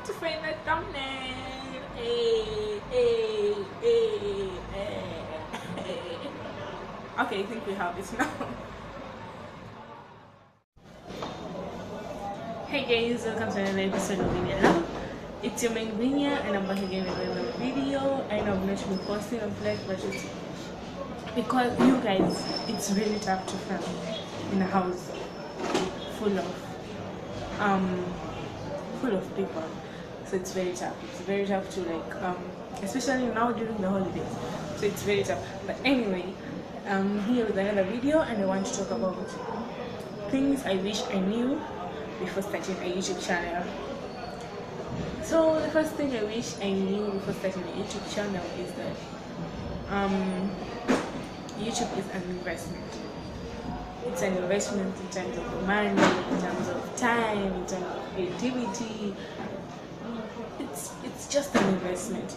to find that thumbnail. Okay, I think we have it now. Hey guys, welcome to another episode of Vinya. It's your main Vinya, and I'm back again with another video. I know I'm not been posting on flash, but it's because you guys, it's really tough to film in a house full of people. So it's very tough. It's very tough to especially now during the holidays. So it's very tough. But anyway, I'm here with another video, and I want to talk about things I wish I knew before starting a YouTube channel. So the first thing I wish I knew before starting a YouTube channel is that YouTube is an investment. It's an investment in terms of money, in terms of time, in terms of creativity. It's just an investment.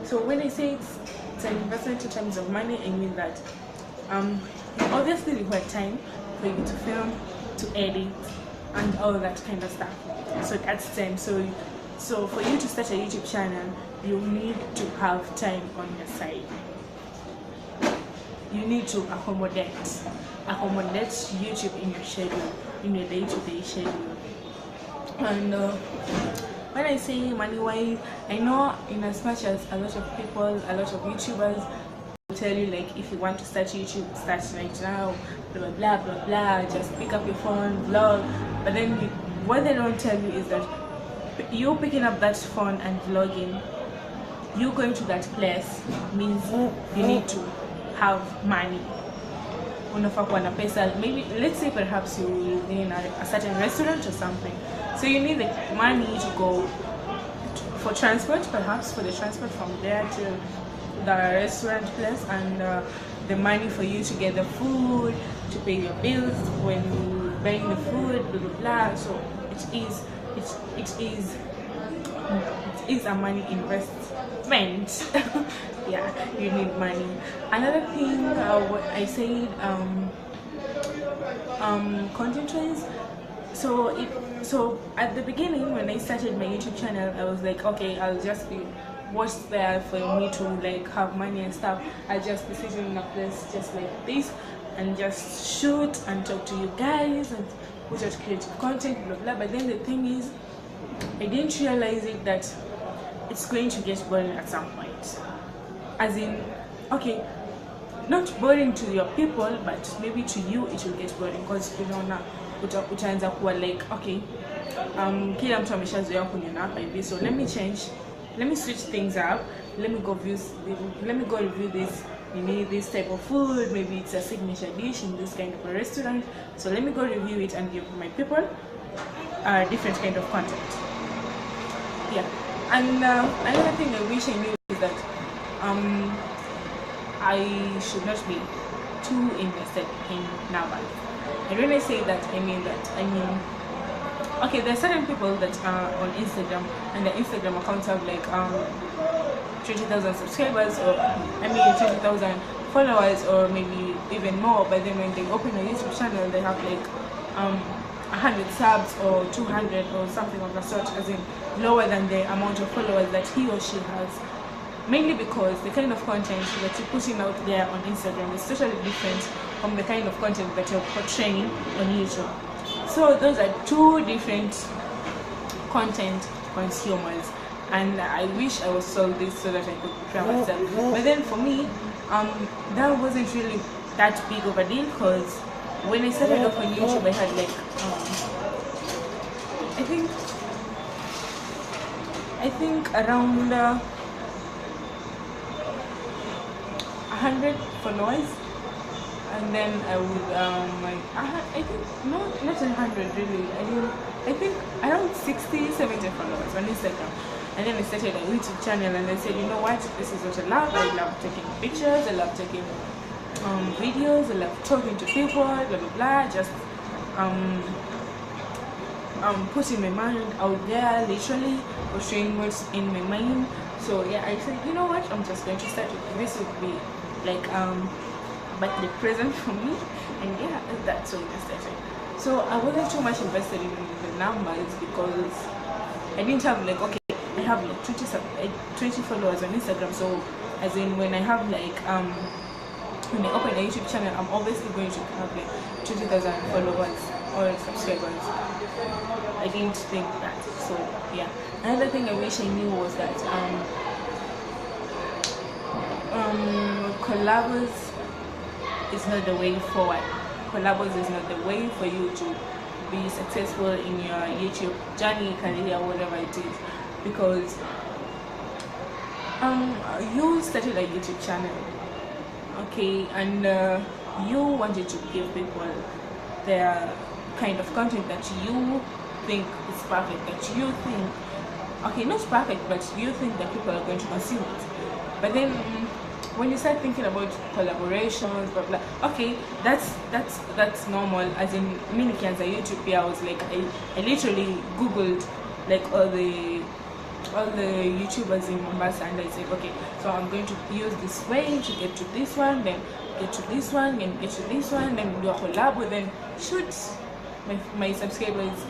So when I say it's an investment in terms of money, I mean that you obviously require time for you to film, to edit, and all that kind of stuff. So that's time. So for you to start a YouTube channel, you need to have time on your side. You need to accommodate YouTube in your schedule, in your day-to-day schedule. And when I say money-wise, I know in as much as a lot of people, a lot of YouTubers will tell you, like, if you want to start YouTube, start right now, blah blah blah blah, just pick up your phone, vlog. But then what they don't tell you is that you picking up that phone and vlogging, you going to that place means you need to have money. Maybe let's say perhaps you're in a certain restaurant or something, so you need the money to go for transport, perhaps for the transport from there to the restaurant place, and the money for you to get the food, to pay your bills when you buying the food, blah blah blah. So it is a money investment. Yeah, you need money. Another thing, what I said, content wise. So at the beginning when I started my YouTube channel, I was like, okay, I'll just be what's there for me to like have money and stuff. I'll just be sitting in a place just like this and just shoot and talk to you guys and put out creative content, blah blah. But then the thing is, I didn't realize it that it's going to get boring at some point. As in, okay, not boring to your people, but maybe to you it will get boring, because utaanza kuwa like, okay, kila mtu ameshazoea kuniona hapa hivi, so let me switch things up, let me go review this type of food, maybe it's a signature dish in this kind of a restaurant, so let me go review it and give my people different kind of content. Yeah. And another thing I wish I knew is that I should not be too invested in numbers. And when I say that, I mean okay, there are certain people that are on Instagram and their Instagram accounts have like 20,000 subscribers, or 20,000 followers, or maybe even more. But then when they open a YouTube channel, they have like 100 subs or 200 or something of the sort, as in lower than the amount of followers that he or she has. Mainly because the kind of content that you're putting out there on Instagram is totally different from the kind of content that you're portraying on YouTube. So those are two different content consumers, and I wish I was sold this so that I could prepare myself. But then for me, that wasn't really that big of a deal, because when I started off on YouTube, I had like I think around 100 followers, and then I would I think not 100 really. I think around 60-70 followers on Instagram. And then I started a YouTube channel, and I said, you know what, this is what I love. I love taking pictures, I love taking videos, I love talking to people, blah blah blah, just putting my mind out there, literally portraying what's in my mind. So yeah, I said, you know what, I'm just going to start with this. Would be like birthday present for me, and yeah, that's what I started. So I wasn't too much invested in the numbers, because I didn't have like, okay, I have like 20 followers on Instagram. So as in when I have like when I open a YouTube channel, I'm obviously going to have like 20,000 followers or subscribers. I didn't think that. So yeah. Another thing I wish I knew was that collabs is not the way forward. Collabs is not the way for you to be successful in your YouTube journey, career, whatever it is, because you started a YouTube channel, okay, and you wanted to give people their kind of content that you think is perfect, that you think, okay, not perfect, but you think that people are going to consume it. But then when you start thinking about collaborations, blah blah, okay, that's normal. As in, me as a YouTube, I was like, I literally googled like all the YouTubers in Mombasa, and I said, okay, so I'm going to use this way to get to this one, then get to this one, and get to this one, then do a collab with them, shoot my subscribers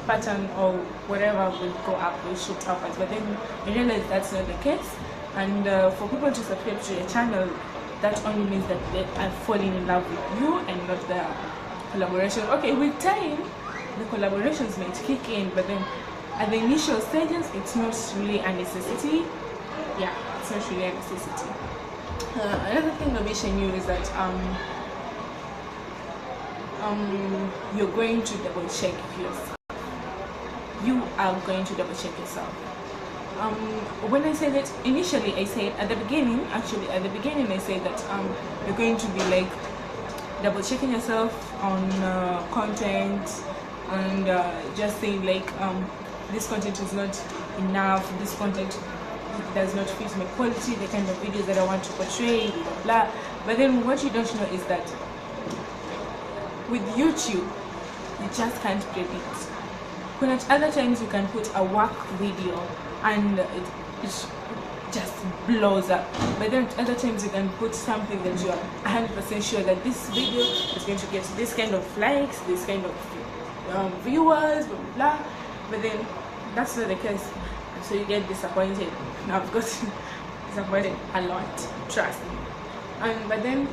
pattern or whatever will go up, will shoot upwards. But then I realized that's not the case. And for people to subscribe to your channel, that only means that they are falling in love with you and not the collaboration. Okay, with time, the collaborations might kick in, but then at the initial stages, it's not really a necessity. Yeah, it's not really a necessity. Another thing I wish I knew is that you're going to double check yourself. You are going to double check yourself. When I said it initially, I said at the beginning, I said that you're going to be like double checking yourself on content, and just saying like this content is not enough, this content does not fit my quality, the kind of videos that I want to portray, blah blah. But then what you don't know is that with YouTube, you just can't predict. When at other times you can put a work video and it just blows up, but then at other times you can put something that you are 100% sure that this video is going to get this kind of likes, this kind of viewers, blah blah blah. But then that's not the case, so you get disappointed. Now I've gotten disappointed a lot, trust me. And but then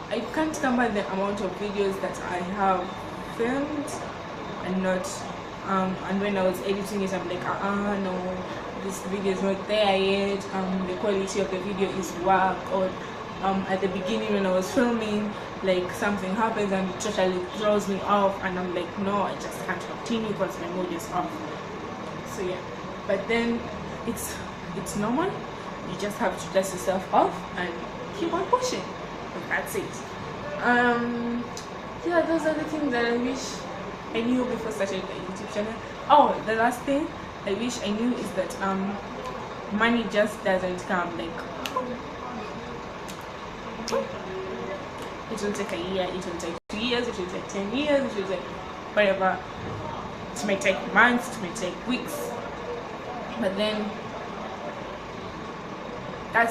I can't count the amount of videos that I have filmed and not and when I was editing it, I'm like, no, this video is not there yet, the quality of the video is whack. Or at the beginning when I was filming, like something happens and it totally throws me off, and I'm like, no, I just can't continue because my mood is off. So yeah, but then it's normal. You just have to dust yourself off and keep on pushing. But that's it. Yeah, those are the things that I wish I knew before starting the YouTube channel. Oh, the last thing I wish I knew is that money just doesn't come like it will take a year, it will take 2 years, it will take 10 years, it will take whatever. It may take months, it may take weeks, but then that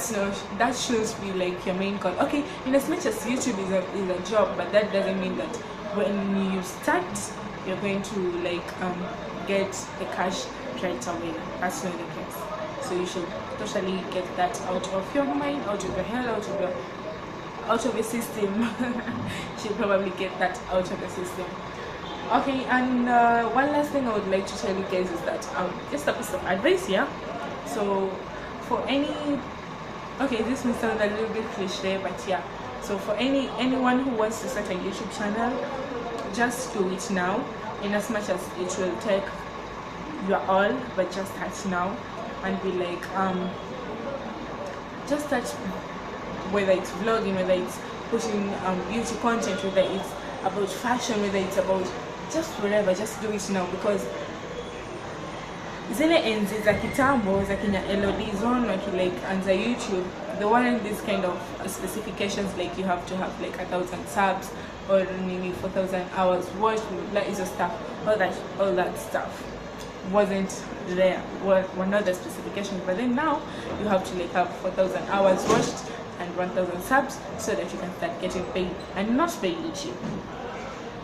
should be like your main goal. Okay, in as much as YouTube is a job, but that doesn't mean that when you start you're going to like get the cash right away. That's not the case. So you should totally get that out of your mind, out of your head, out of your system. You should probably get that out of the system. Okay, and one last thing I would like to tell you guys is that just a piece of advice here. So for okay, this may sound a little bit cliche, but yeah, so for anyone who wants to start a YouTube channel, just do it now, in as much as it will take your all, but just start now and be like just start, whether it's vlogging, whether it's putting beauty content, whether it's about fashion, whether it's about just whatever, just do it now, because zile enzi za kitambo za kina LOD zone waki YouTube, they weren't this kind of specifications like you have to have like 1,000 subs or maybe 4,000 hours watched, like is stuff, all that stuff wasn't there, were not the specifications. But then now you have to like have 4,000 hours watched and 1,000 subs so that you can start getting paid, and not by YouTube,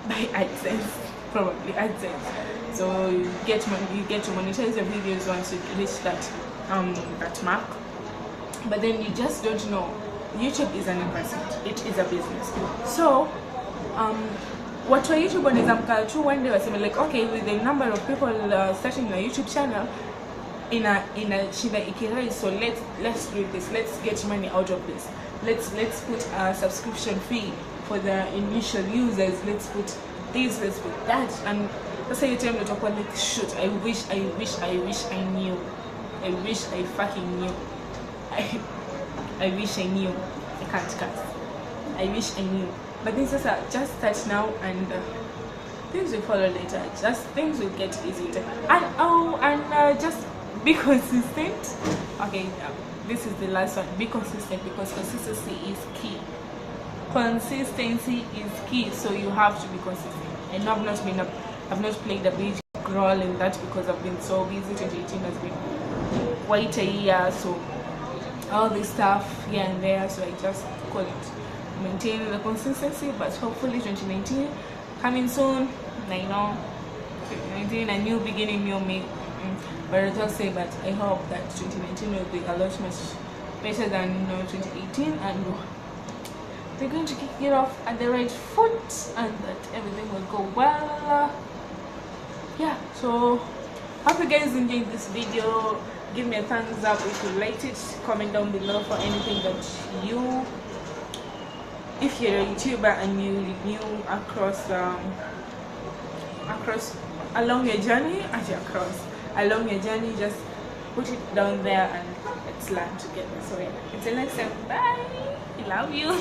by AdSense, probably AdSense. So you get to monetize your videos once you reach that mark. But then you just don't know. YouTube is an investment. It is a business. So what for YouTube on is one day was like, okay, with the number of people starting a YouTube channel in a Shiva Ikirai, so let's do this. Let's get money out of this. Let's put a subscription fee for the initial users. Let's put this, let's put that. And that's how you tell me to talk about, like, shoot, I wish I knew. I wish I fucking knew. I wish I knew. I can't cast. I wish I knew. But things are just start now, and things will follow later. Just things will get easier. And just be consistent. Okay, this is the last one. Be consistent, because consistency is key. Consistency is key. So you have to be consistent. And I've not played a big role in that because I've been so busy. 2018 has been quite a year, so all this stuff here and there. So I just couldn't maintain the consistency. But hopefully 2019 coming soon. I know 2019 a new beginning, new me. But I just say that I hope that 2019 will be a lot much better than 2018, and we're going to kick it off at the right foot, and that everything will go well. Yeah, so hope you guys enjoyed this video. Give me a thumbs up if you liked it. Comment down below for anything that you, if you're a YouTuber and you're new across along your journey, along your journey, just put it down there and let's learn together. So yeah, until next time, bye. I love you.